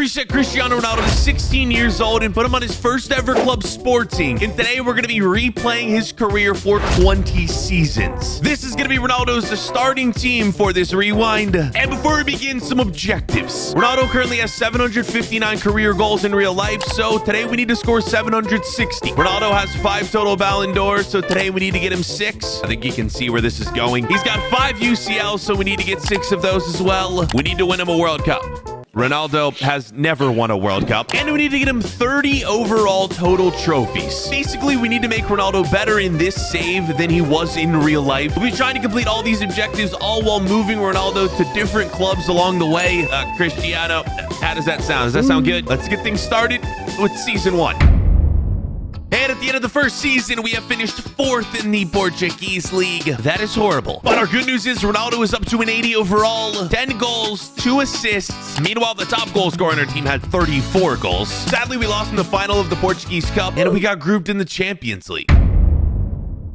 reset Cristiano Ronaldo to 16 years old and put him on his first ever club sporting. And today we're going to be replaying his career for 20 seasons. This is going to be Ronaldo's starting team for this rewind. And before we begin, some objectives. Ronaldo currently has 759 career goals in real life, so today we need to score 760. Ronaldo has 5 total Ballon d'Ors, so today we need to get him 6. I think you can see where this is going. He's got 5 UCLs, so we need to get 6 of those as well. We need to win him a World Cup. Ronaldo has never won a World Cup, and we need to get him 30 overall total trophies. Basically, we need to make Ronaldo better in this save than he was in real life. We'll be trying to complete all these objectives, all while moving Ronaldo to different clubs along the way. Cristiano, how does that sound? Does that sound good? Let's get things started with Season 1. And at the end of the first season, we have finished 4th in the Portuguese league. That is horrible. But our good news is Ronaldo is up to an 80 overall, 10 goals, 2 assists. Meanwhile, the top goal scorer on our team had 34 goals. Sadly, we lost in the final of the Portuguese Cup, and we got grouped in the Champions League.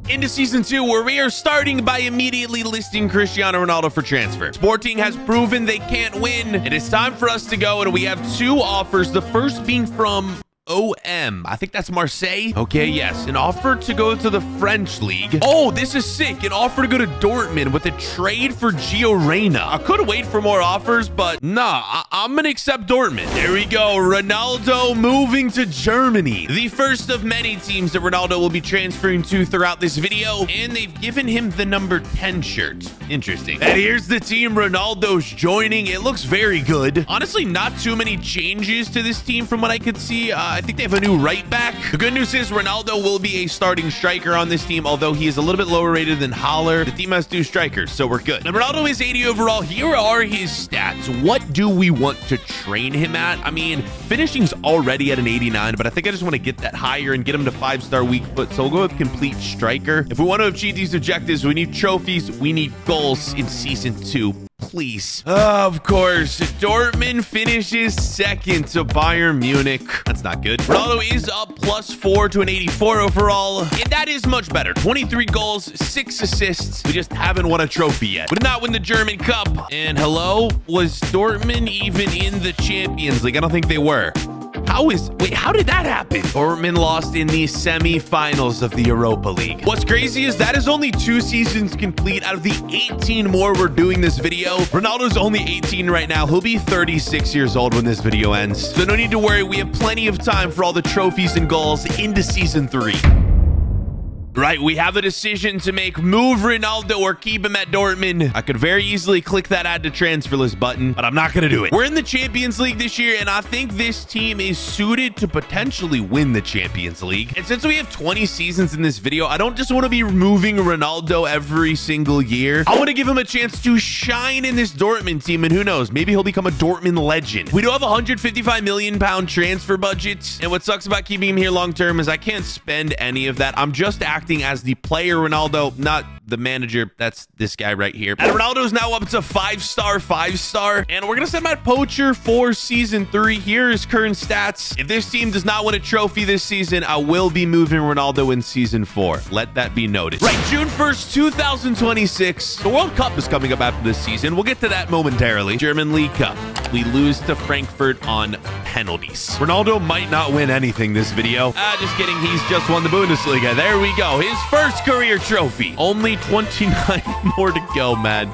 Into Season 2, where we are starting by immediately listing Cristiano Ronaldo for transfer. Sporting has proven they can't win. It is time for us to go, and we have 2 offers. The first being from I think that's Marseille. Okay, yes. An offer to go to the French league. Oh, this is sick. An offer to go to Dortmund with a trade for Gio Reyna. I could wait for more offers, but nah, I'm going to accept Dortmund. There we go. Ronaldo moving to Germany. The first of many teams that Ronaldo will be transferring to throughout this video, and they've given him the number 10 shirt. Interesting. And here's the team Ronaldo's joining. It looks very good. Honestly, not too many changes to this team from what I could see. I think they have a new right back. The good news is Ronaldo will be a starting striker on this team, although he is a little bit lower rated than Haller. The team has 2 strikers, so we're good. And Ronaldo is 80 overall. Here are his stats. What do we want to train him at? I mean, finishing's already at an 89, but I think I just want to get that higher and get him to 5-star weak foot. So we'll go with complete striker. If we want to achieve these objectives, we need trophies. We need goals in Season 2. Please. Of course, Dortmund finishes 2nd to Bayern Munich. That's not good. Ronaldo is up +4 to an 84 overall, and that is much better. 23 goals, 6 assists. We just haven't won a trophy yet. We did not win the German Cup. And hello, was Dortmund even in the Champions League? I don't think they were. How did that happen? Dortmund lost in the semi-finals of the Europa League. What's crazy is that is only 2 seasons complete out of the 18 more we're doing this video. Ronaldo's only 18 right now. He'll be 36 years old when this video ends. So no need to worry. We have plenty of time for all the trophies and goals into Season 3. Right, we have a decision to make. Move Ronaldo or keep him at Dortmund. I could very easily click that add to transfer list button, but I'm not going to do it. We're in the Champions League this year, and I think this team is suited to potentially win the Champions League. And since we have 20 seasons in this video, I don't just want to be removing Ronaldo every single year. I want to give him a chance to shine in this Dortmund team, and who knows, maybe he'll become a Dortmund legend. We do have a £155 million transfer budget, and what sucks about keeping him here long term is I can't spend any of that. I'm just acting as the player Ronaldo, not the manager. That's this guy right here. And Ronaldo's now up to 5-star, and we're gonna send him at poacher for Season 3. Here is current stats. If this team does not win a trophy this season, I will be moving Ronaldo in Season 4. Let that be noted. Right, June 1st, 2026. The World Cup is coming up after this season. We'll get to that momentarily. German League Cup. We lose to Frankfurt on penalties. Ronaldo might not win anything this video. Just kidding. He's just won the Bundesliga. There we go. His first career trophy. Only 29 more to go, man.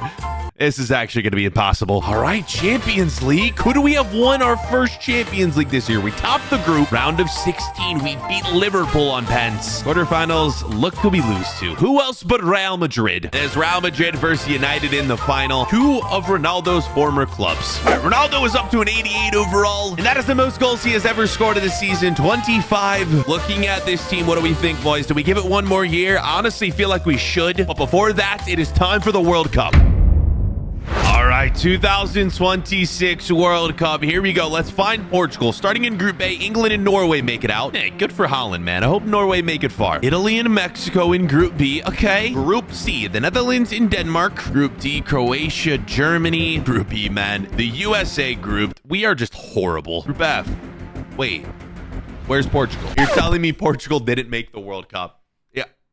This is actually going to be impossible. All right, Champions League. Who do we have won our first Champions League this year? We topped the group. Round of 16, we beat Liverpool on pens. Quarterfinals, look who we lose to. Who else but Real Madrid? There's Real Madrid versus United in the final. 2 of Ronaldo's former clubs. All right, Ronaldo is up to an 88 overall, and that is the most goals he has ever scored in the season, 25. Looking at this team, what do we think, boys? Do we give it one more year? I honestly feel like we should, but before that, it is time for the World Cup. All right, 2026 World Cup. Here we go. Let's find Portugal. Starting in Group A, England and Norway make it out. Hey, good for Holland, man. I hope Norway make it far. Italy and Mexico in Group B. Okay. Group C, the Netherlands and Denmark. Group D, Croatia, Germany. Group E, man. The USA group. We are just horrible. Group F. Wait, where's Portugal? You're telling me Portugal didn't make the World Cup?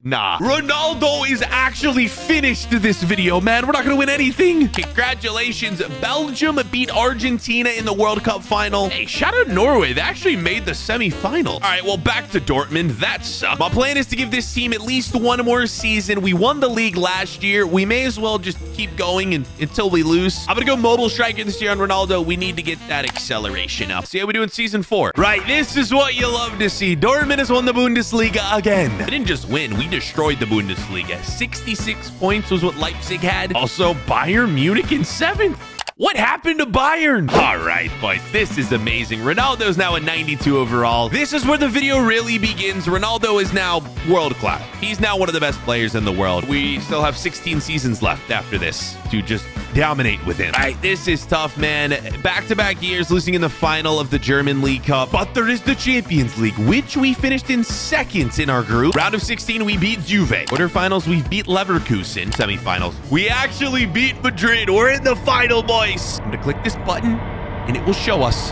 Nah. Ronaldo is actually finished this video, man. We're not going to win anything. Congratulations. Belgium beat Argentina in the World Cup final. Hey, shout out Norway. They actually made the semi-final. All right, well, back to Dortmund. That sucked. My plan is to give this team at least one more season. We won the league last year. We may as well just keep going until we lose. I'm going to go mobile striker this year on Ronaldo. We need to get that acceleration up. See how we do in season 4. Right, this is what you love to see. Dortmund has won the Bundesliga again. They didn't just win. We destroyed the Bundesliga. 66 points was what Leipzig had. Also, Bayern Munich in 7th. What happened to Bayern? All right, boys, this is amazing. Ronaldo's now a 92 overall. This is where the video really begins. Ronaldo is now world class. He's now one of the best players in the world. We still have 16 seasons left after this to just dominate with him. All right, this is tough, man. Back-to-back years losing in the final of the German League Cup. But there is the Champions League, which we finished in 2nd in our group. Round of 16, we beat Juve. Quarterfinals, we beat Leverkusen. Semifinals, we actually beat Madrid. We're in the final, boys. I'm going to click this button, and it will show us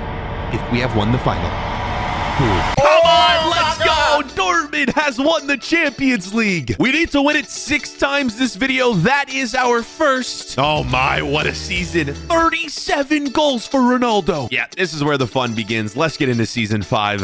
if we have won the final. Come on, let's go! Dortmund has won the Champions League. We need to win it 6 times this video. That is our first. Oh my, what a season. 37 goals for Ronaldo. Yeah, this is where the fun begins. Let's get into season 5.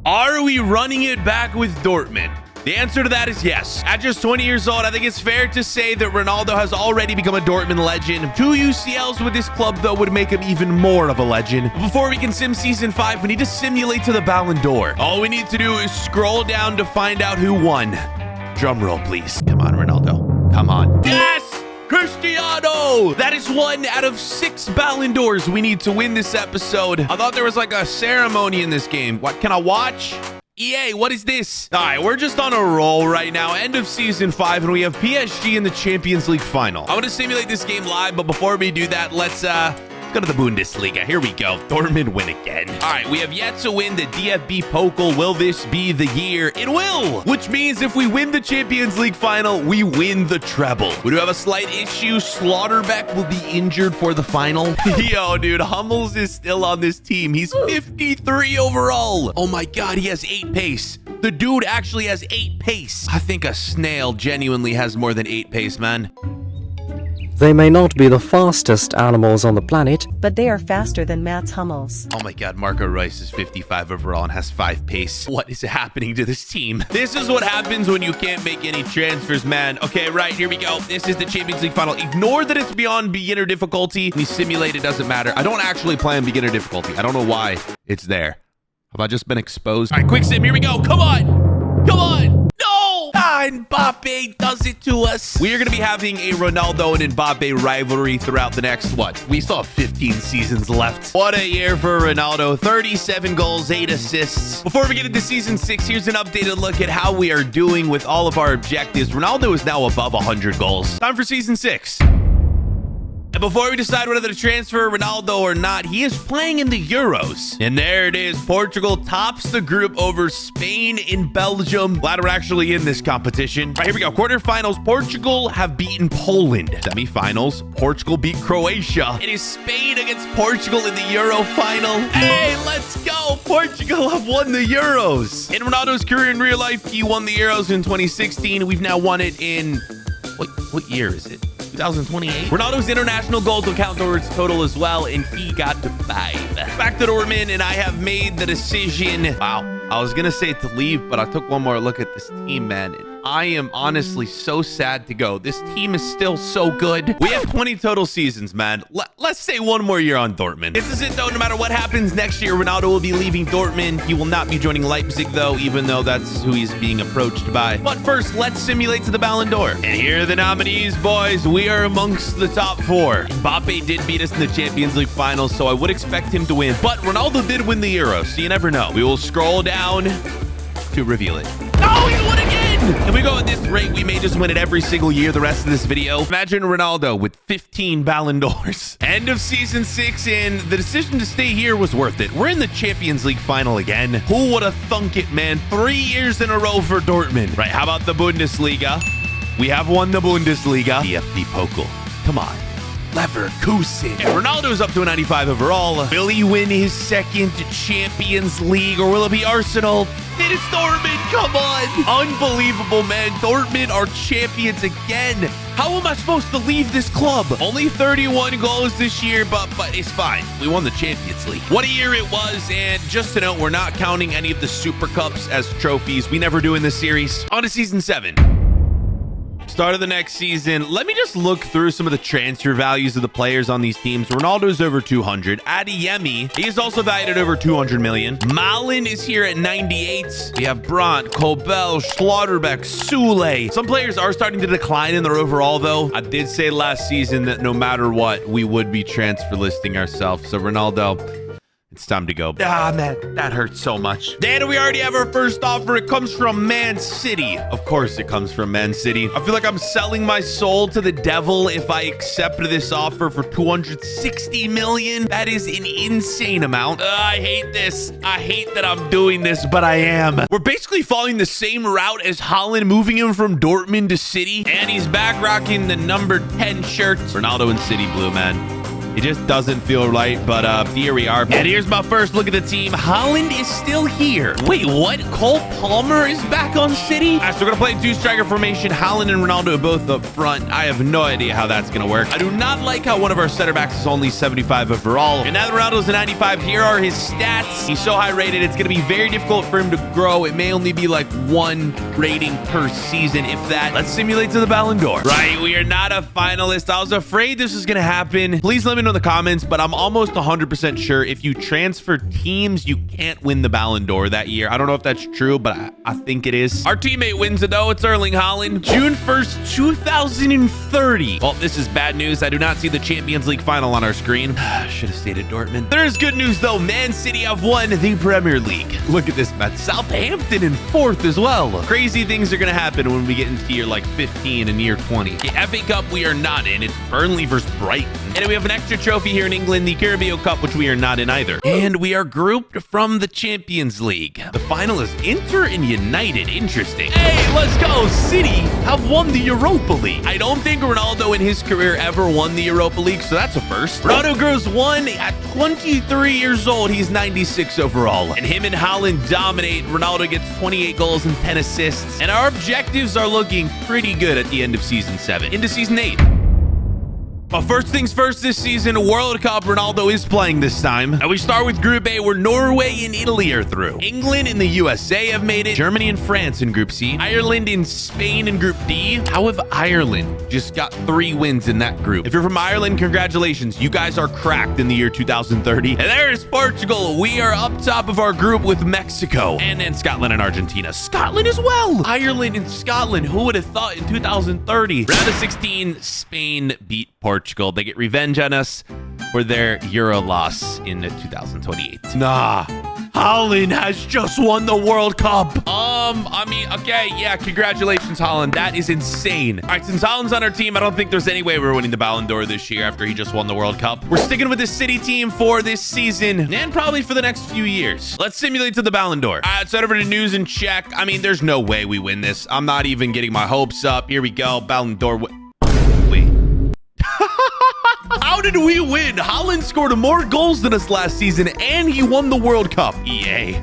Are we running it back with Dortmund? The answer to that is yes. At just 20 years old, I think it's fair to say that Ronaldo has already become a Dortmund legend. 2 UCLs with this club, though, would make him even more of a legend. Before we can sim season 5, we need to simulate to the Ballon d'Or. All we need to do is scroll down to find out who won. Drum roll, please. Come on, Ronaldo. Come on. Yes! Cristiano! That is 1 out of 6 Ballon d'Ors we need to win this episode. I thought there was like a ceremony in this game. What, can I watch? EA, what is this? All right, we're just on a roll right now. End of season 5, and we have PSG in the Champions League final. I want to simulate this game live, but before we do that, let's go to the Bundesliga. Here we go. Dortmund win again. All right, we have yet to win the DFB Pokal. Will this be the year? It will, which means if we win the Champions League final, we win the treble. We do have a slight issue. Slaughterbeck will be injured for the final. Yo, dude, Hummels is still on this team. He's 53 overall. Oh my God, he has 8 pace. The dude actually has 8 pace. I think a snail genuinely has more than 8 pace, man. They may not be the fastest animals on the planet, but they are faster than Mats Hummels. Oh my God, Marco Reus is 55 overall and has 5 pace. What is happening to this team? This is what happens when you can't make any transfers, man. Okay, right, here we go. This is the Champions League final. Ignore that it's beyond beginner difficulty. We simulate, it doesn't matter. I don't actually play on beginner difficulty. I don't know why it's there. Have I just been exposed? All right, quick sim, here we go. Come on. Come on. No! Mbappe does it to us. We are going to be having a Ronaldo and Mbappe rivalry throughout the next, what? We still have 15 seasons left. What a year for Ronaldo. 37 goals, 8 assists. Before we get into season 6, here's an updated look at how we are doing with all of our objectives. Ronaldo is now above 100 goals. Time for season 6. And before we decide whether to transfer Ronaldo or not, he is playing in the Euros. And there it is. Portugal tops the group over Spain and Belgium. Glad we're actually in this competition. All right, here we go. Quarterfinals, Portugal have beaten Poland. Semifinals, Portugal beat Croatia. It is Spain against Portugal in the Euro final. Hey, let's go. Portugal have won the Euros. In Ronaldo's career in real life, he won the Euros in 2016. We've now won it in... What year is it? 2028. Ronaldo's international goals will count towards total as well, and he got to 5. Back to Dortmund, and I have made the decision. Wow, I was gonna say to leave, but I took one more look at this team, man. I am honestly so sad to go. This team is still so good. We have 20 total seasons, man. Let's say one more year on Dortmund. This is it, though. No matter what happens next year, Ronaldo will be leaving Dortmund. He will not be joining Leipzig, though, even though that's who he's being approached by. But first, let's simulate to the Ballon d'Or. And here are the nominees, boys. We are amongst the top 4. Mbappe did beat us in the Champions League final, so I would expect him to win. But Ronaldo did win the Euro, so you never know. We will scroll down to reveal it. Oh, he won again! If we go at this rate, we may just win it every single year the rest of this video. Imagine Ronaldo with 15 Ballon d'Ors. End of season 6, and the decision to stay here was worth it. We're in the Champions League final again. Who would have thunk it, man? 3 years in a row for Dortmund. Right, how about the Bundesliga? We have won the Bundesliga. DFB Pokal. Come on. Leverkusen. And Ronaldo's up to a 95 overall. Will he win his second Champions League, or will it be Arsenal? It is Dortmund. Come on. Unbelievable, man. Dortmund are champions again. How am I supposed to leave this club? Only 31 goals this year, but it's fine. We won the Champions League. What a year it was. And just to note, we're not counting any of the Super Cups as trophies. We never do in this series. On to season 7. Start of the next season. Let me just look through some of the transfer values of the players on these teams. Ronaldo's over 200. Adeyemi, he is also valued at over 200 million. Malen is here at 98. We have Brandt, Kobel, Schlotterbeck, Sule. Some players are starting to decline in their overall, though. I did say last season that no matter what, we would be transfer listing ourselves. So Ronaldo, it's time to go. Ah, man, that hurts so much. Dan, we already have our first offer. It comes from Man City. Of course it comes from Man City. I feel like I'm selling my soul to the devil if I accept this offer for 260 million. That is an insane amount. I hate this. I hate that I'm doing this, but I am. We're basically following the same route as Haaland, moving him from Dortmund to City, and he's back rocking the number 10 shirt. Ronaldo in City blue, man. It just doesn't feel right, but here we are. And here's my first look at the team. Haaland is still here. Wait, what? Cole Palmer is back on City? All right, so we're going to play two-striker formation. Haaland and Ronaldo are both up front. I have no idea how that's going to work. I do not like how one of our center backs is only 75 overall. And now that Ronaldo's a 95, here are his stats. He's so high rated, it's going to be very difficult for him to grow. It may only be like 1 rating per season, if that. Let's simulate to the Ballon d'Or. Right, we are not a finalist. I was afraid this was going to happen. Please let me know in the comments, but I'm almost 100% sure if you transfer teams, you can't win the Ballon d'Or that year. I don't know if that's true, but I think it is. Our teammate wins it, though. It's Erling Haaland. June 1st, 2030. Well, this is bad news. I do not see the Champions League final on our screen. Should have stayed at Dortmund. There is good news, though. Man City have won the Premier League. Look at this, man. Southampton in 4th as well. Crazy things are going to happen when we get into year like 15 and year 20. The FA Cup we are not in. It's Burnley versus Brighton. And we have an extra trophy here in England, the CAMEO Cup, which we are not in either. And we are grouped from the Champions League. The final is Inter and United. Interesting. Hey, let's go. City have won the Europa League. I don't think Ronaldo in his career ever won the Europa League, so that's a first. Ronaldo grows 1 at 23 years old. He's 96 overall. And him and Haaland dominate. Ronaldo gets 28 goals and 10 assists. And our objectives are looking pretty good at the end of season 7. Into season 8. But first things first this season, World Cup, Ronaldo is playing this time. And we start with Group A, where Norway and Italy are through. England and the USA have made it. Germany and France in Group C. Ireland and Spain in Group D. How have Ireland just got 3 wins in that group? If you're from Ireland, congratulations. You guys are cracked in the year 2030. And there is Portugal. We are up top of our group with Mexico. And then Scotland and Argentina. Scotland as well. Ireland and Scotland. Who would have thought in 2030? Round of 16, Spain beat Portugal. They get revenge on us for their Euro loss in 2028. Nah, Haaland has just won the World Cup. I mean, okay, yeah, congratulations, Haaland. That is insane. All right, since Haaland's on our team, I don't think there's any way we're winning the Ballon d'Or this year after he just won the World Cup. We're sticking with the City team for this season and probably for the next few years. Let's simulate to the Ballon d'Or. All right, let's head over to news and check. I mean, there's no way we win this. I'm not even getting my hopes up. Here we go, Ballon d'Or. Wait. How did we win? Haaland scored more goals than us last season, and he won the World Cup. EA,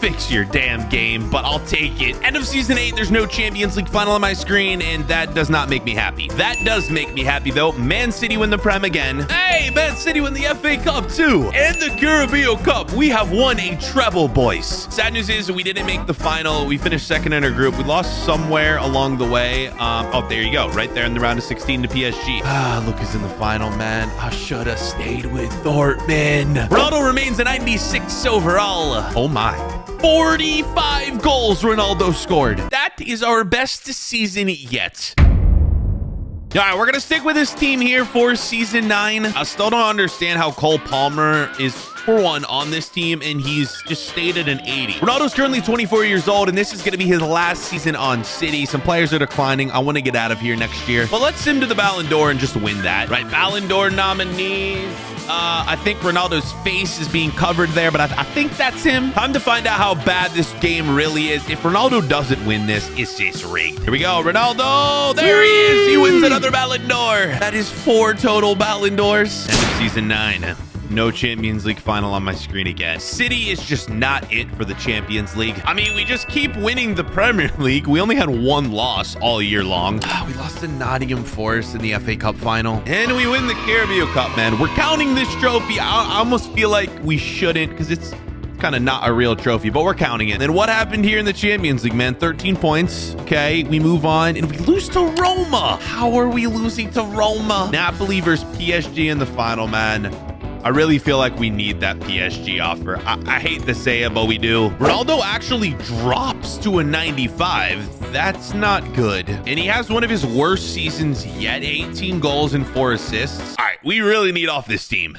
fix your damn game, but I'll take it. End of season 8, there's no Champions League final on my screen, and that does not make me happy. That does make me happy, though. Man City win the Prem again. Hey, Man City win the FA Cup, too. And the CAMEO Cup. We have won a treble, boys. Sad news is we didn't make the final. We finished second in our group. We lost somewhere along the way. Oh, there you go. Right there in the round of 16 to PSG. Look who's in the final, man. I should have stayed with Dortmund. Ronaldo remains a 96 overall. Oh, my. 45 goals Ronaldo scored. That is our best season yet. All right, we're going to stick with this team here for season 9. I still don't understand how Cole Palmer is for one on this team, and he's just stayed at an 80. Ronaldo's currently 24 years old, and this is going to be his last season on City. Some players are declining. I want to get out of here next year. But let's sim to the Ballon d'Or and just win that. Right, Ballon d'Or nominees. I think Ronaldo's face is being covered there, but I think that's him. Time to find out how bad this game really is. If Ronaldo doesn't win this, it's just rigged. Here we go. Ronaldo. There he is. He wins another Ballon d'Or. That is 4 total Ballon d'Ors. End of season 9. No Champions League final on my screen again. City is just not it for the Champions League. I mean, we just keep winning the Premier League. We only had 1 loss all year long. We lost to Nottingham Forest in the FA Cup final. And we win the CAMEO Cup, man. We're counting this trophy. I almost feel like we shouldn't because it's kind of not a real trophy, but we're counting it. Then what happened here in the Champions League, man? 13 points. Okay, we move on and we lose to Roma. How are we losing to Roma? Napoli versus PSG in the final, man. I really feel like we need that PSG offer. I hate to say it, but we do. Ronaldo actually drops to a 95. That's not good. And he has one of his worst seasons yet. 18 goals and 4 assists. All right, we really need off this team.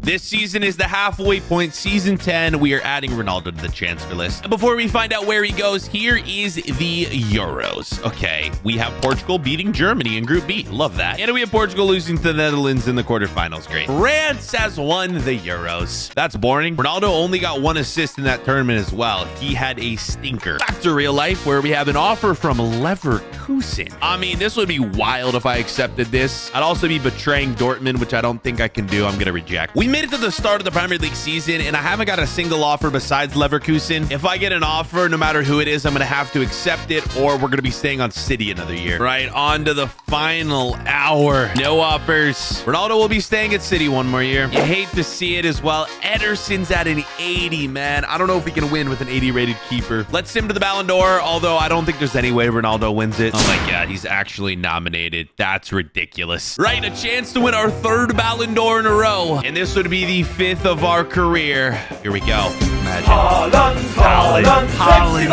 This season is the halfway point. Season 10, we are adding Ronaldo to the transfer list. And before we find out where he goes, here is the Euros. Okay, we have Portugal beating Germany in Group B. Love that. And we have Portugal losing to the Netherlands in the quarterfinals. Great. France has won the Euros. That's boring. Ronaldo only got 1 assist in that tournament as well. He had a stinker. Back to real life where we have an offer from Leverkusen. I mean, this would be wild if I accepted this. I'd also be betraying Dortmund, which I don't think I can do. I'm going to reject. We made it to the start of the Premier League season, and I haven't got a single offer besides Leverkusen. If I get an offer, no matter who it is, I'm going to have to accept it, or we're going to be staying on City another year. Right, on to the final hour. No offers. Ronaldo will be staying at City 1 more year. You hate to see it as well. Ederson's at an 80, man. I don't know if we can win with an 80-rated keeper. Let's him to the Ballon d'Or, although I don't think there's any way Ronaldo wins it. Oh my God, he's actually nominated. That's ridiculous. Right, a chance to win our 3rd Ballon d'Or in a row, and this would be the 5th of our career. Here we go. Imagine. Haaland.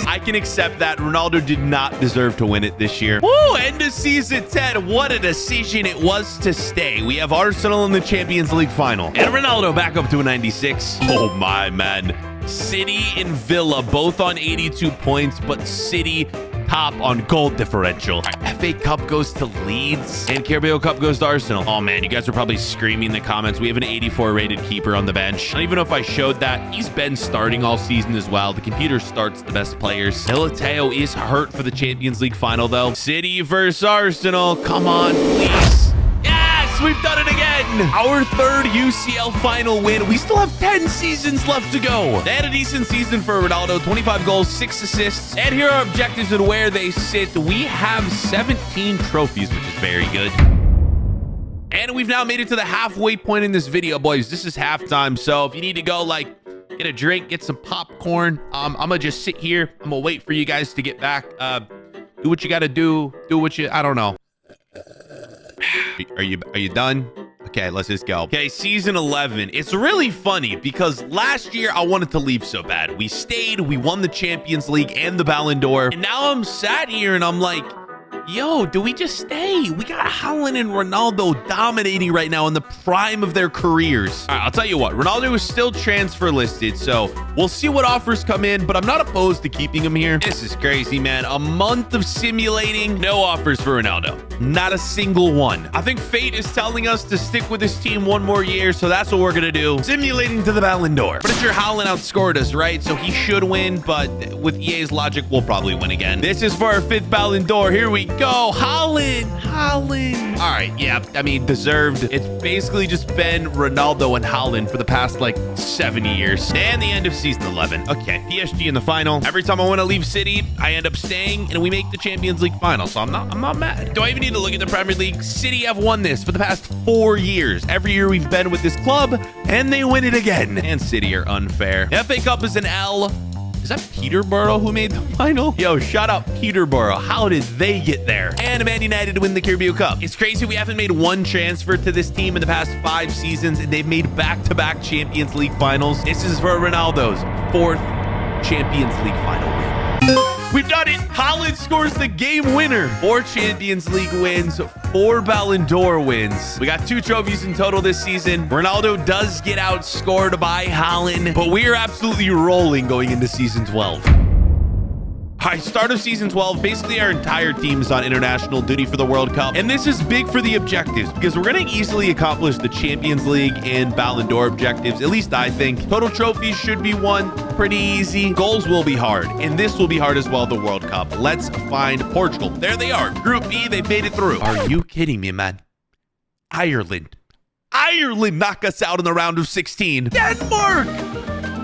I can accept that. Ronaldo did not deserve to win it this year. Woo, end of season 10. What a decision it was to stay. We have Arsenal in the Champions League final. And Ronaldo back up to a 96. Oh my, man. City and Villa both on 82 points, but City top on goal differential. Right, FA Cup goes to Leeds and CAMEO Cup goes to Arsenal. Oh man, you guys are probably screaming in the comments. We have an 84 rated keeper on the bench. I don't even know if I showed that. He's been starting all season as well. The computer starts the best players. Militao is hurt for the Champions League final though. City versus Arsenal. Come on, please. We've done it again. Our 3rd UCL final win. We still have 10 seasons left to go. They had a decent season for Ronaldo. 25 goals, 6 assists. And here are objectives and where they sit. We have 17 trophies, which is very good. And we've now made it to the halfway point in this video, boys. This is halftime. So if you need to go, like, get a drink, get some popcorn, I'm going to just sit here. I'm going to wait for you guys to get back. Do what you got to do. Do what you, I don't know. Are you done? Okay, let's just go. Okay, season 11. It's really funny because last year I wanted to leave so bad. We stayed, we won the Champions League and the Ballon d'Or. And now I'm sat here and I'm like, yo, do we just stay? We got Haaland and Ronaldo dominating right now in the prime of their careers. All right, I'll tell you what, Ronaldo is still transfer listed, so we'll see what offers come in, but I'm not opposed to keeping him here. This is crazy, man. A month of simulating, no offers for Ronaldo. Not a single one. I think fate is telling us to stick with this team 1 more year, so that's what we're going to do. Simulating to the Ballon d'Or. Pretty sure Haaland outscored us, right? So he should win, but with EA's logic, we'll probably win again. This is for our 5th Ballon d'Or. Here we go. Haaland. All right, yeah, I mean, deserved. It's basically just been Ronaldo and Haaland for the past, like, 7 years. And the end of season 11. Okay, PSG in the final. Every time I want to leave City, I end up staying, and we make the Champions League final, so I'm not mad. Do I even need to look at the Premier League? City have won this for the past 4 years. Every year we've been with this club, and they win it again. And City are unfair. FA Cup is an L. Is that Peterborough who made the final? Yo, shout out Peterborough. How did they get there? And Man United win the CAMEO Cup. It's crazy we haven't made 1 transfer to this team in the past 5 seasons, and they've made back-to-back Champions League finals. This is for Ronaldo's 4th Champions League final win. We've done it. Haaland scores the game winner. 4 Champions League wins, 4 Ballon d'Or wins. We got 2 trophies in total this season. Ronaldo does get outscored by Haaland, but we are absolutely rolling going into season 12. All right, start of season 12. Basically, our entire team is on international duty for the World Cup. And this is big for the objectives because we're going to easily accomplish the Champions League and Ballon d'Or objectives. At least I think. Total trophies should be won pretty easy. Goals will be hard. And this will be hard as well, the World Cup. Let's find Portugal. There they are. Group B, they've made it through. Are you kidding me, man? Ireland knock us out in the round of 16. Denmark!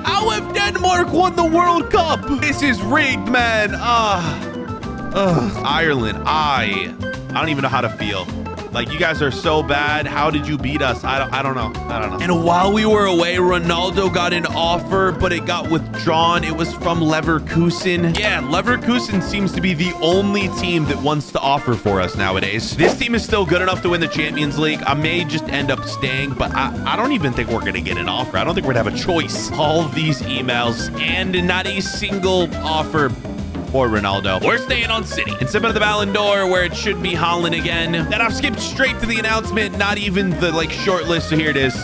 How have Denmark won the World Cup? This is rigged, man. Ireland, I don't even know how to feel. Like, you guys are so bad. How did you beat us? I don't know. And while we were away, Ronaldo got an offer, but it got withdrawn. It was from Leverkusen. Yeah, Leverkusen seems to be the only team that wants to offer for us nowadays. This team is still good enough to win the Champions League. I may just end up staying, but I don't even think we're going to get an offer. I don't think we're going to have a choice. All of these emails and not a single offer for Ronaldo. We're staying on City. And similar to the Ballon d'Or, where it should be Haaland again. Then I've skipped straight to the announcement, not even the short list. So here it is.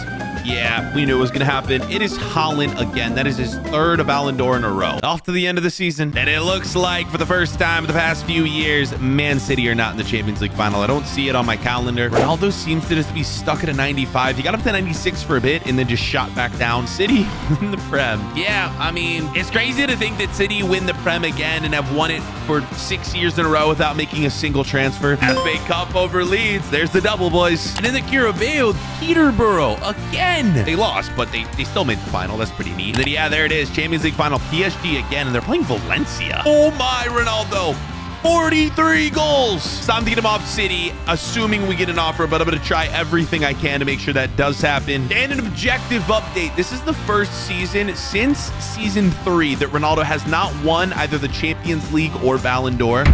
Yeah, we knew it was going to happen. It is Haaland again. That is his third Ballon d'Or in a row. Off to the end of the season. And it looks like for the first time in the past few years, Man City are not in the Champions League final. I don't see it on my calendar. Ronaldo seems to just be stuck at a 95. He got up to 96 for a bit and then just shot back down. City win the Prem. Yeah, I mean, it's crazy to think that City win the Prem again and have won it for 6 years in a row without making a single transfer. FA Cup over Leeds. There's the double, boys. And in the Carabao, Peterborough again. They lost, but they still made the final. That's pretty neat. And then, yeah, there it is. Champions League final. PSG again, and they're playing Valencia. Oh, my, Ronaldo. 43 goals. It's time to get him off City, assuming we get an offer, but I'm going to try everything I can to make sure that does happen. And an objective update. This is the first season since season 3 that Ronaldo has not won either the Champions League or Ballon d'Or.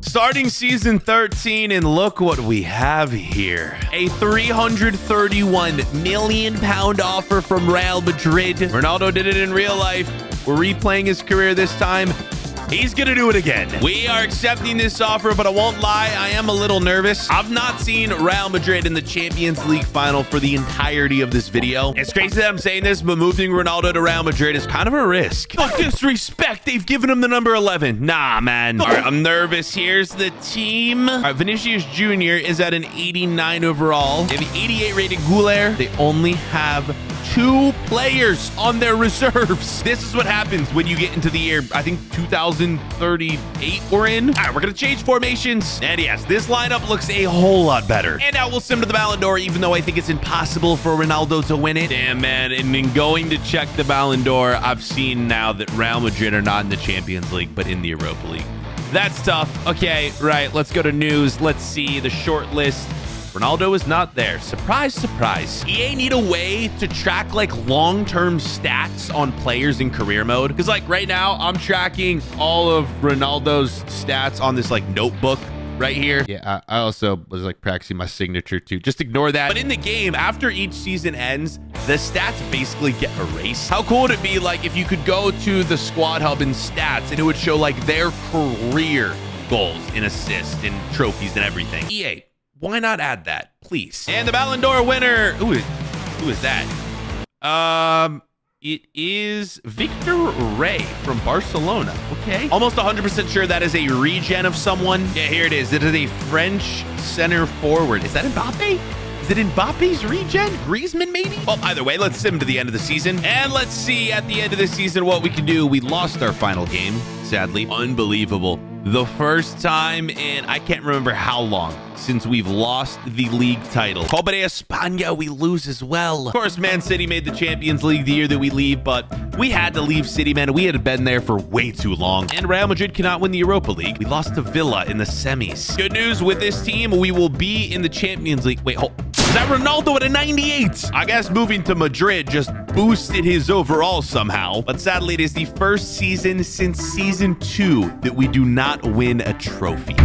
Starting season 13, and look what we have here. A £331 million offer from Real Madrid. Ronaldo did it in real life. We're replaying his career this time. He's gonna do it again. We are accepting this offer, but I won't lie, I am a little nervous. I've not seen Real Madrid in the Champions League final for the entirety of this video. It's crazy that I'm saying this, but moving Ronaldo to Real Madrid is kind of a risk. Fuck disrespect, they've given him the number 11. Nah, man. All right, I'm nervous. Here's the team. All right, Vinicius Jr. is at an 89 overall. They have an 88 rated Goulet. They only have 2 players on their reserves. This is what happens when you get into the year, I think 2038 we're in. All right, we're gonna change formations. And yes, this lineup looks a whole lot better. And now we'll sim to the Ballon d'Or, even though I think it's impossible for Ronaldo to win it. Damn, man. And in going to check the Ballon d'Or, I've seen now that Real Madrid are not in the Champions League, but in the Europa League. That's tough. Okay, right, let's go to news. Let's see the short list. Ronaldo is not there. Surprise, surprise. EA need a way to track long-term stats on players in career mode. Because right now I'm tracking all of Ronaldo's stats on this notebook right here. Yeah, I also was practicing my signature too. Just ignore that. But in the game, after each season ends, the stats basically get erased. How cool would it be if you could go to the squad hub and stats and it would show their career goals and assists and trophies and everything. EA, why not add that, please? And the Ballon d'Or winner, who is that? It is Victor Ray from Barcelona. Okay. Almost 100% sure that is a regen of someone. Yeah, here it is. It is a French center forward. Is that Mbappe? Is it Mbappe's regen? Griezmann, maybe? Well, either way, let's sim to the end of the season. And let's see at the end of the season what we can do. We lost our final game, sadly. Unbelievable. The first time in I can't remember how long since we've lost the league title. Copa de España, we lose as well. Of course, Man City made the Champions League the year that we leave, but we had to leave City, man. We had been there for way too long. And Real Madrid cannot win the Europa League. We lost to Villa in the semis. Good news with this team, we will be in the Champions League. Wait, hold. Is that Ronaldo at a 98? I guess moving to Madrid just boosted his overall somehow. But sadly, it is the first season since season 2 that we do not win a trophy.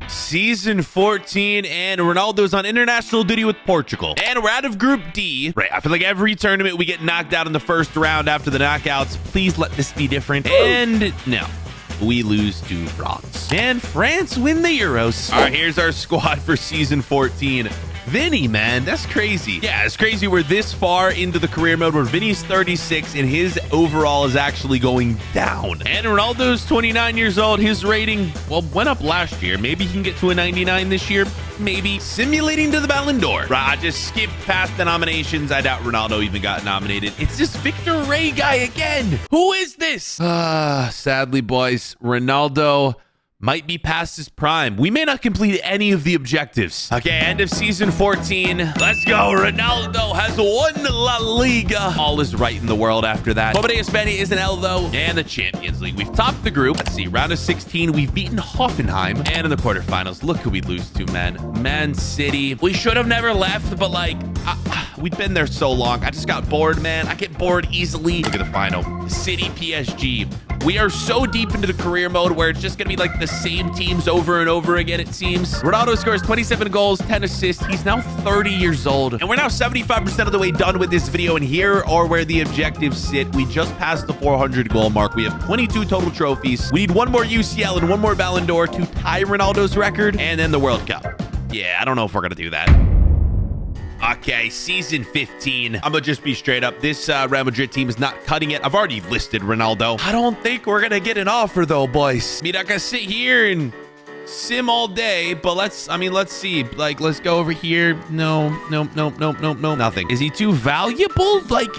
Season 14, and Ronaldo's on international duty with Portugal. And we're out of Group D. Right, I feel like every tournament we get knocked out in the first round after the knockouts. Please let this be different. And no, we lose to France. And France win the Euros. All right, here's our squad for Season 14. Vinny, man, that's crazy. Yeah, it's crazy we're this far into the career mode where Vinny's 36 and his overall is actually going down. And Ronaldo's 29 years old. His rating, well, went up last year. Maybe he can get to a 99 this year. Maybe. Simulating to the Ballon d'Or. Right, I just skipped past the nominations. I doubt Ronaldo even got nominated. It's this Victor Ray guy again. Who is this? Sadly, boys, Ronaldo might be past his prime. We may not complete any of the objectives. Okay, end of season 14. Let's go. Ronaldo has won La Liga. All is right in the world after that. Copa de España is an L, though. And the Champions League. We've topped the group. Let's see. Round of 16. We've beaten Hoffenheim. And in the quarterfinals, look who we lose to, man. Man City. We should have never left, but like, we've been there so long. I just got bored, man. I get bored easily. Look at the final. City PSG. We are so deep into the career mode where it's just going to be like the same teams over and over again, it seems. Ronaldo scores 27 goals, 10 assists. He's now 30 years old. And we're now 75% of the way done with this video. And here are where the objectives sit. We just passed the 400 goal mark. We have 22 total trophies. We need one more UCL and one more Ballon d'Or to tie Ronaldo's record. And then the World Cup. Yeah, I don't know if we're going to do that. Okay, season 15. I'm gonna just be straight up. This Real Madrid team is not cutting it. I've already listed Ronaldo. I don't think we're gonna get an offer though, boys. I mean, I can sit here and sim all day, but let's see. Like, let's go over here. No, nothing. Is he too valuable? Like,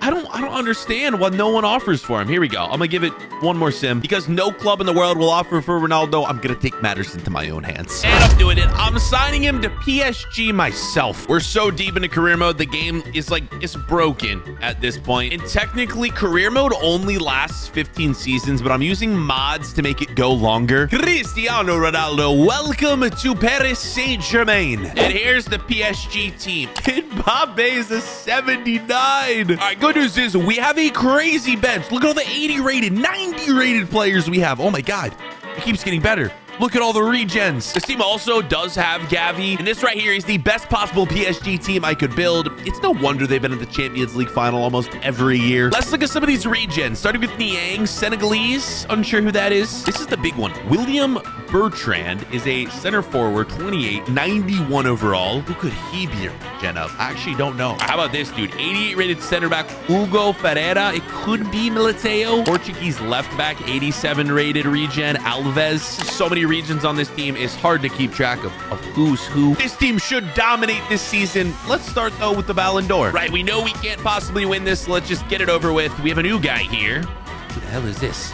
I don't understand what no one offers for him. Here we go. I'm gonna give it one more sim because no club in the world will offer for Ronaldo. I'm gonna take matters into my own hands. And I'm doing it. I'm signing him to PSG myself. We're so deep into career mode. The game is like, it's broken at this point. And technically, career mode only lasts 15 seasons, but I'm using mods to make it go longer. Cristiano Ronaldo, welcome to Paris Saint-Germain. And here's the PSG team. Mbappe is a 79. All right, good news is we have a crazy bench. Look at all the 80 rated, 90 rated players we have. Oh my God, it keeps getting better. Look at all the regens. This team also does have Gavi. And this right here is the best possible PSG team I could build. It's no wonder they've been in the Champions League final almost every year. Let's look at some of these regens. Starting with Niang, Senegalese. Unsure who that is. This is the big one. William Bertrand is a center forward, 28, 91 overall. Who could he be a regen of? I actually don't know. How about this dude? 88 rated center back, Hugo Ferreira. It could be Militao. Portuguese left back, 87 rated regen, Alves. So many regions on this team. It's hard to keep track of who's who. This team should dominate this season. Let's start though with the Ballon d'Or. Right, we know we can't possibly win this. So let's just get it over with. We have a new guy here. Who the hell is this?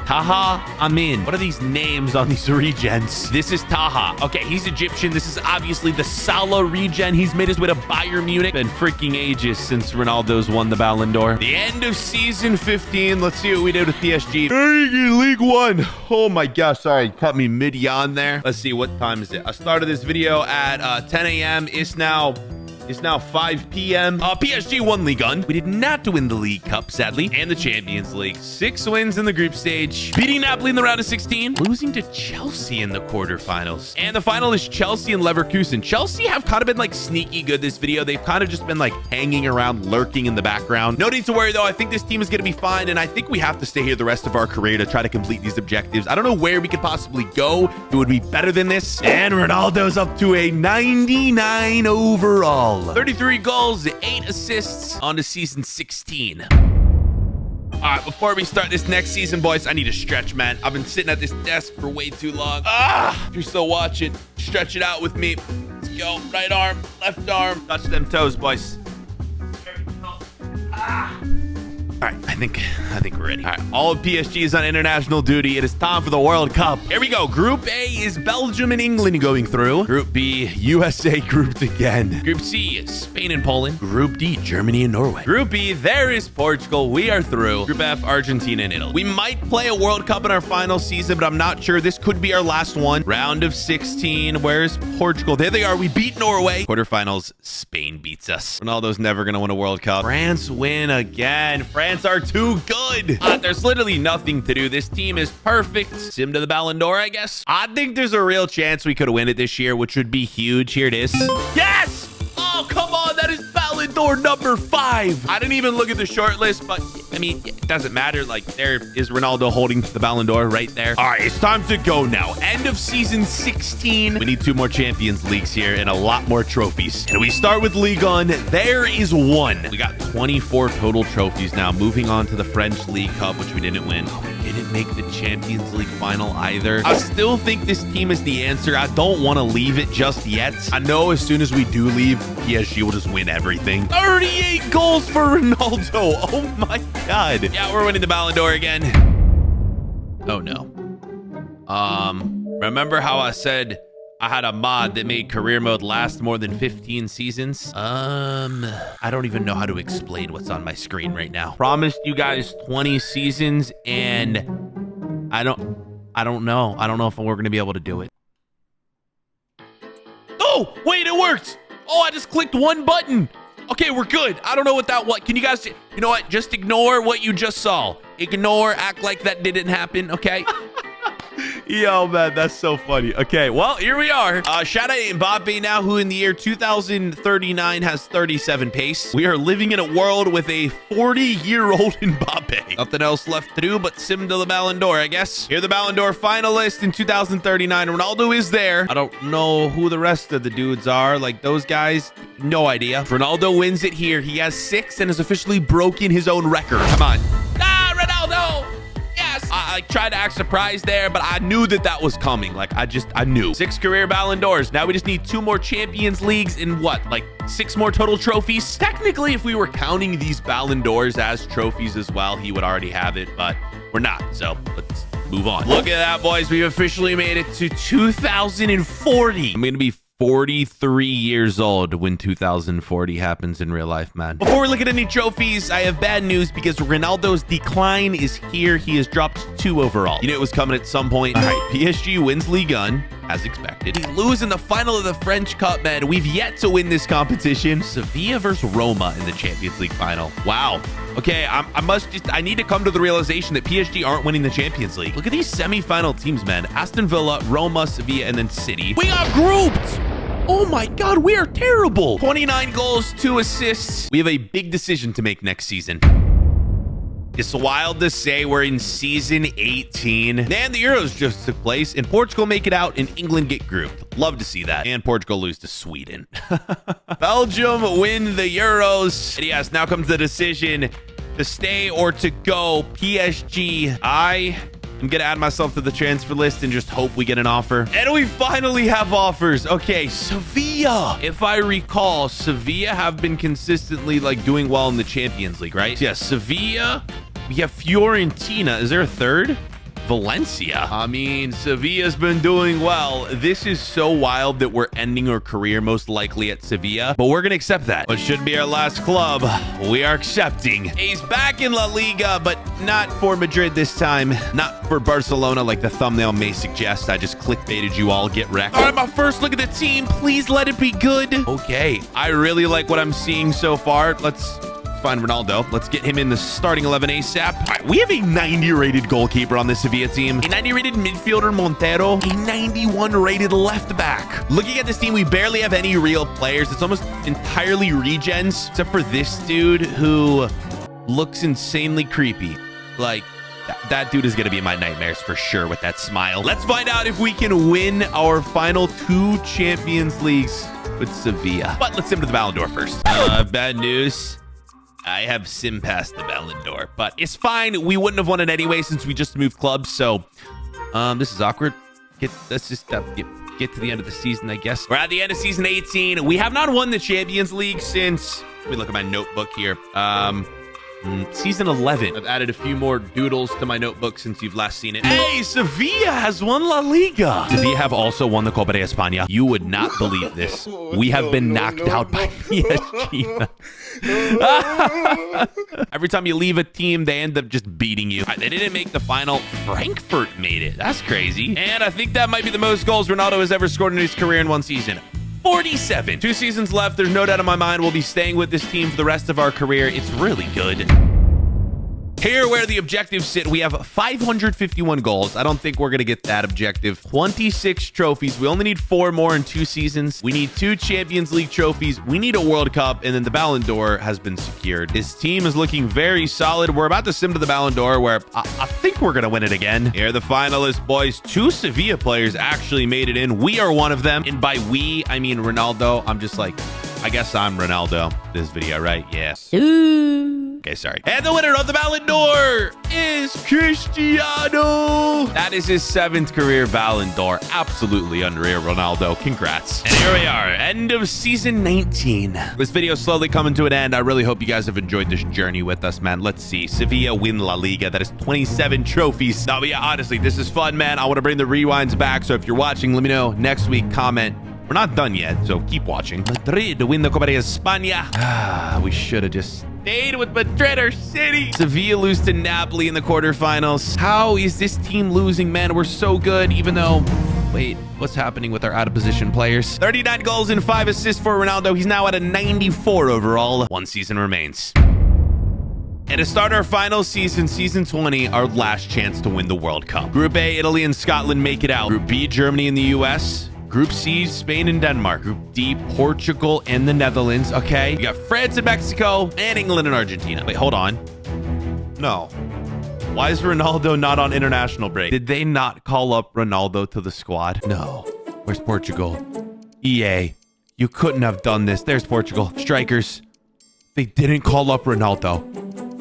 Taha Amin. What are these names on these regens? This is Taha. Okay, he's Egyptian. This is obviously the Salah regen. He's made his way to Bayern Munich. Been freaking ages since Ronaldo's won the Ballon d'Or. The end of season 15. Let's see what we did with PSG. League One. Oh my gosh, sorry. Cut me mid-yawn there. Let's see, what time is it? I started this video at 10 a.m. It's now 5 p.m. PSG won Ligue 1. We did not win the League Cup, sadly, and the Champions League. 6 wins in the group stage. Beating Napoli in the round of 16. Losing to Chelsea in the quarterfinals. And the final is Chelsea and Leverkusen. Chelsea have kind of been like sneaky good this video. They've kind of just been like hanging around, lurking in the background. No need to worry though. I think this team is going to be fine, and I think we have to stay here the rest of our career to try to complete these objectives. I don't know where we could possibly go. It would be better than this. And Ronaldo's up to a 99 overall. 33 goals, 8 assists on to season 16. All right, before we start this next season, boys, I need to stretch, man. I've been sitting at this desk for way too long. If you're still watching, stretch it out with me. Let's go. Right arm, left arm. Touch them toes, boys. All right, I think we're ready. All right, all of PSG is on international duty. It is time for the World Cup. Here we go. Group A is Belgium and England going through. Group B, USA grouped again. Group C, Spain and Poland. Group D, Germany and Norway. Group E, there is Portugal. We are through. Group F, Argentina and Italy. We might play a World Cup in our final season, but I'm not sure. This could be our last one. Round of 16. Where's Portugal? There they are. We beat Norway. Quarterfinals, Spain beats us. Ronaldo's never going to win a World Cup. France win again. France are too good. There's literally nothing to do. This team is perfect. Sim to the Ballon d'Or, I guess. I think there's a real chance we could win it this year, which would be huge. Here it is. Yes! Oh, come on. That is Ballon d'Or number 5. I didn't even look at the short list, but I mean, it doesn't matter. Like, there is Ronaldo holding the Ballon d'Or right there. All right, it's time to go now. End of season 16. We need 2 more Champions Leagues here and a lot more trophies. And we start with Ligue 1. There is 1. We got 24 total trophies now. Moving on to the French League Cup, which we didn't win. We didn't make the Champions League final either. I still think this team is the answer. I don't want to leave it just yet. I know as soon as we do leave, PSG will just win everything. 38 goals for Ronaldo. Oh my God. Yeah, we're winning the Ballon d'Or again. Oh no. Remember how I said I had a mod that made career mode last more than 15 seasons? I don't even know how to explain what's on my screen right now. Promised you guys 20 seasons, and I don't know. I don't know if we're going to be able to do it. Oh, wait, it worked. Oh, I just clicked one button. Okay, we're good. I don't know what that was. Can you guys, you know what? Just ignore what you just saw. Ignore, act like that didn't happen, okay? Yo, man, that's so funny. Okay, well, here we are. Shout out to Mbappe now, who in the year 2039 has 37 pace. We are living in a world with a 40-year-old Mbappe. Nothing else left to do but sim to the Ballon d'Or, I guess. Here, the Ballon d'Or finalist in 2039. Ronaldo is there. I don't know who the rest of the dudes are. Like, those guys, no idea. Ronaldo wins it here. He has 6 and has officially broken his own record. Come on. Ah, Ronaldo! I tried to act surprised there, but I knew that was coming. Like, I knew. 6 career Ballon d'Ors. Now we just need 2 more Champions Leagues and what? Like 6 more total trophies? Technically, if we were counting these Ballon d'Ors as trophies as well, he would already have it, but we're not. So let's move on. Look at that, boys. We've officially made it to 2040. I'm going to be 43 years old when 2040 happens in real life, man. Before we look at any trophies, I have bad news because Ronaldo's decline is here. He has dropped 2 overall. You knew it was coming at some point. All right, PSG wins Ligue 1, as expected. He loses in the final of the French Cup, man. We've yet to win this competition. Sevilla versus Roma in the Champions League final. Wow. Okay, I need to come to the realization that PSG aren't winning the Champions League. Look at these semi-final teams, man. Aston Villa, Roma, Sevilla, and then City. We got grouped. Oh my God, we are terrible. 29 goals, 2 assists. We have a big decision to make next season. It's wild to say we're in season 18. And the Euros just took place, and Portugal make it out, and England get grouped. Love to see that. And Portugal lose to Sweden. Belgium win the Euros. And yes, now comes the decision to stay or to go. PSG. I'm going to add myself to the transfer list and just hope we get an offer. And we finally have offers. Okay, Sevilla. If I recall, Sevilla have been consistently like doing well in the Champions League, right? Yeah, Sevilla. We have Fiorentina. Is there a third? Valencia. I mean, Sevilla's been doing well. This is so wild that we're ending our career most likely at Sevilla, but we're going to accept that. What should be our last club, we are accepting. He's back in La Liga, but not for Madrid this time. Not for Barcelona like the thumbnail may suggest. I just clickbaited you all. Get wrecked. All right, my first look at the team. Please let it be good. Okay. I really like what I'm seeing so far. Let's find Ronaldo. Let's get him in the starting 11 ASAP. All right, we have a 90 rated goalkeeper on the Sevilla team, a 90 rated midfielder Montero, a 91 rated left back. Looking at this team, we barely have any real players. It's almost entirely regens, except for this dude who looks insanely creepy. Like, that dude is going to be in my nightmares for sure with that smile. Let's find out if we can win our final 2 Champions Leagues with Sevilla. But let's sim to the Ballon d'Or first. Bad news. I have sim past the Ballon d'Or, but it's fine. We wouldn't have won it anyway since we just moved clubs. So this is awkward. Let's just get to the end of the season, I guess. We're at the end of season 18. We have not won the Champions League since, let me look at my notebook here. Season 11. I've added a few more doodles to my notebook since you've last seen it. Hey, Sevilla has won La Liga. Sevilla have also won the Copa de España. You would not believe this. We have been knocked out by PSG. Every time you leave a team, they end up just beating you. They didn't make the final. Frankfurt made it. That's crazy. And I think that might be the most goals Ronaldo has ever scored in his career in one season. 47. 2 seasons left. There's no doubt in my mind we'll be staying with this team for the rest of our career. It's really good. Here where the objectives sit, we have 551 goals. I don't think we're going to get that objective. 26 trophies. We only need 4 more in 2 seasons. We need 2 Champions League trophies. We need a World Cup, and then the Ballon d'Or has been secured. This team is looking very solid. We're about to sim to the Ballon d'Or, where I think we're going to win it again. Here are the finalists, boys. 2 Sevilla players actually made it in. We are one of them, and by we, I mean Ronaldo. I'm just like, I guess I'm Ronaldo this video, right? Yeah. Okay, sorry. And the winner of the Ballon d'Or is Cristiano. That is his 7th career Ballon d'Or. Absolutely unreal, Ronaldo. Congrats. And here we are, end of season 19. This video is slowly coming to an end. I really hope you guys have enjoyed this journey with us, man. Let's see. Sevilla win La Liga. That is 27 trophies. Now, but yeah, honestly, this is fun, man. I want to bring the rewinds back. So if you're watching, let me know next week. Comment. We're not done yet, so keep watching. Madrid win the Copa de España. We should have just stayed with Madrid, our city. Sevilla lose to Napoli in the quarterfinals. How is this team losing, man? We're so good, even though... Wait, what's happening with our out-of-position players? 39 goals and 5 assists for Ronaldo. He's now at a 94 overall. 1 season remains. And to start our final season, season 20, our last chance to win the World Cup. Group A, Italy and Scotland make it out. Group B, Germany and the US. Group C, Spain and Denmark. Group D, Portugal and the Netherlands. Okay. We got France and Mexico and England and Argentina. Wait, hold on. No. Why is Ronaldo not on international break? Did they not call up Ronaldo to the squad? No. Where's Portugal? EA. You couldn't have done this. There's Portugal. Strikers. They didn't call up Ronaldo.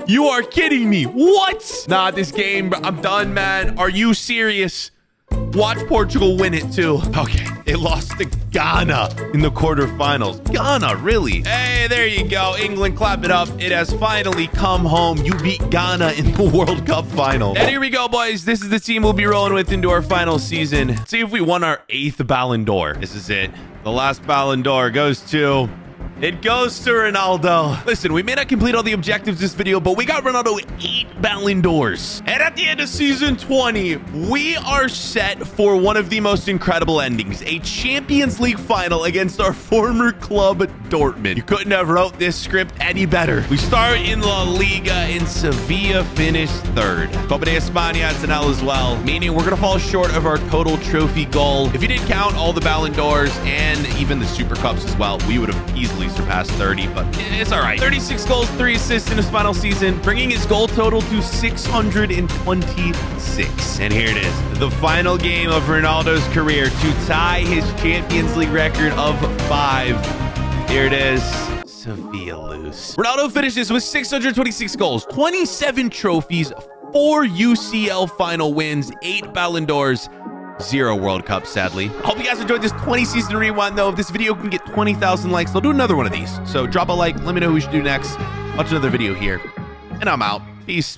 You are kidding me. What? Nah, this game, I'm done, man. Are you serious? Watch Portugal win it too. Okay, they lost to Ghana in the quarterfinals. Ghana, really? Hey, there you go. England, clap it up. It has finally come home. You beat Ghana in the World Cup final. And here we go, boys. This is the team we'll be rolling with into our final season. Let's see if we won our 8th Ballon d'Or. This is it. The last Ballon d'Or goes to... It goes to Ronaldo. Listen, we may not complete all the objectives this video, but we got Ronaldo 8 Ballon d'Ors. And at the end of season 20, we are set for one of the most incredible endings. A Champions League final against our former club, Dortmund. You couldn't have wrote this script any better. We start in La Liga, and Sevilla finished 3rd. Copa de España, it's an L as well, meaning we're going to fall short of our total trophy goal. If you didn't count all the Ballon d'Ors and even the Super Cups as well, we would have easily surpassed 30, but it's all right. 36 goals, 3 assists in his final season, bringing his goal total to 626. And here it is, the final game of Ronaldo's career to tie his Champions League record of 5. Here it is. Sevilla lose. Ronaldo finishes with 626 goals, 27 trophies, 4 UCL final wins, 8 Ballon d'Ors, 0 World Cup, sadly. Hope you guys enjoyed this 20 season rewind, though. If this video can get 20,000 likes, I'll do another one of these. So drop a like, let me know who we should do next. Watch another video here. And I'm out. Peace.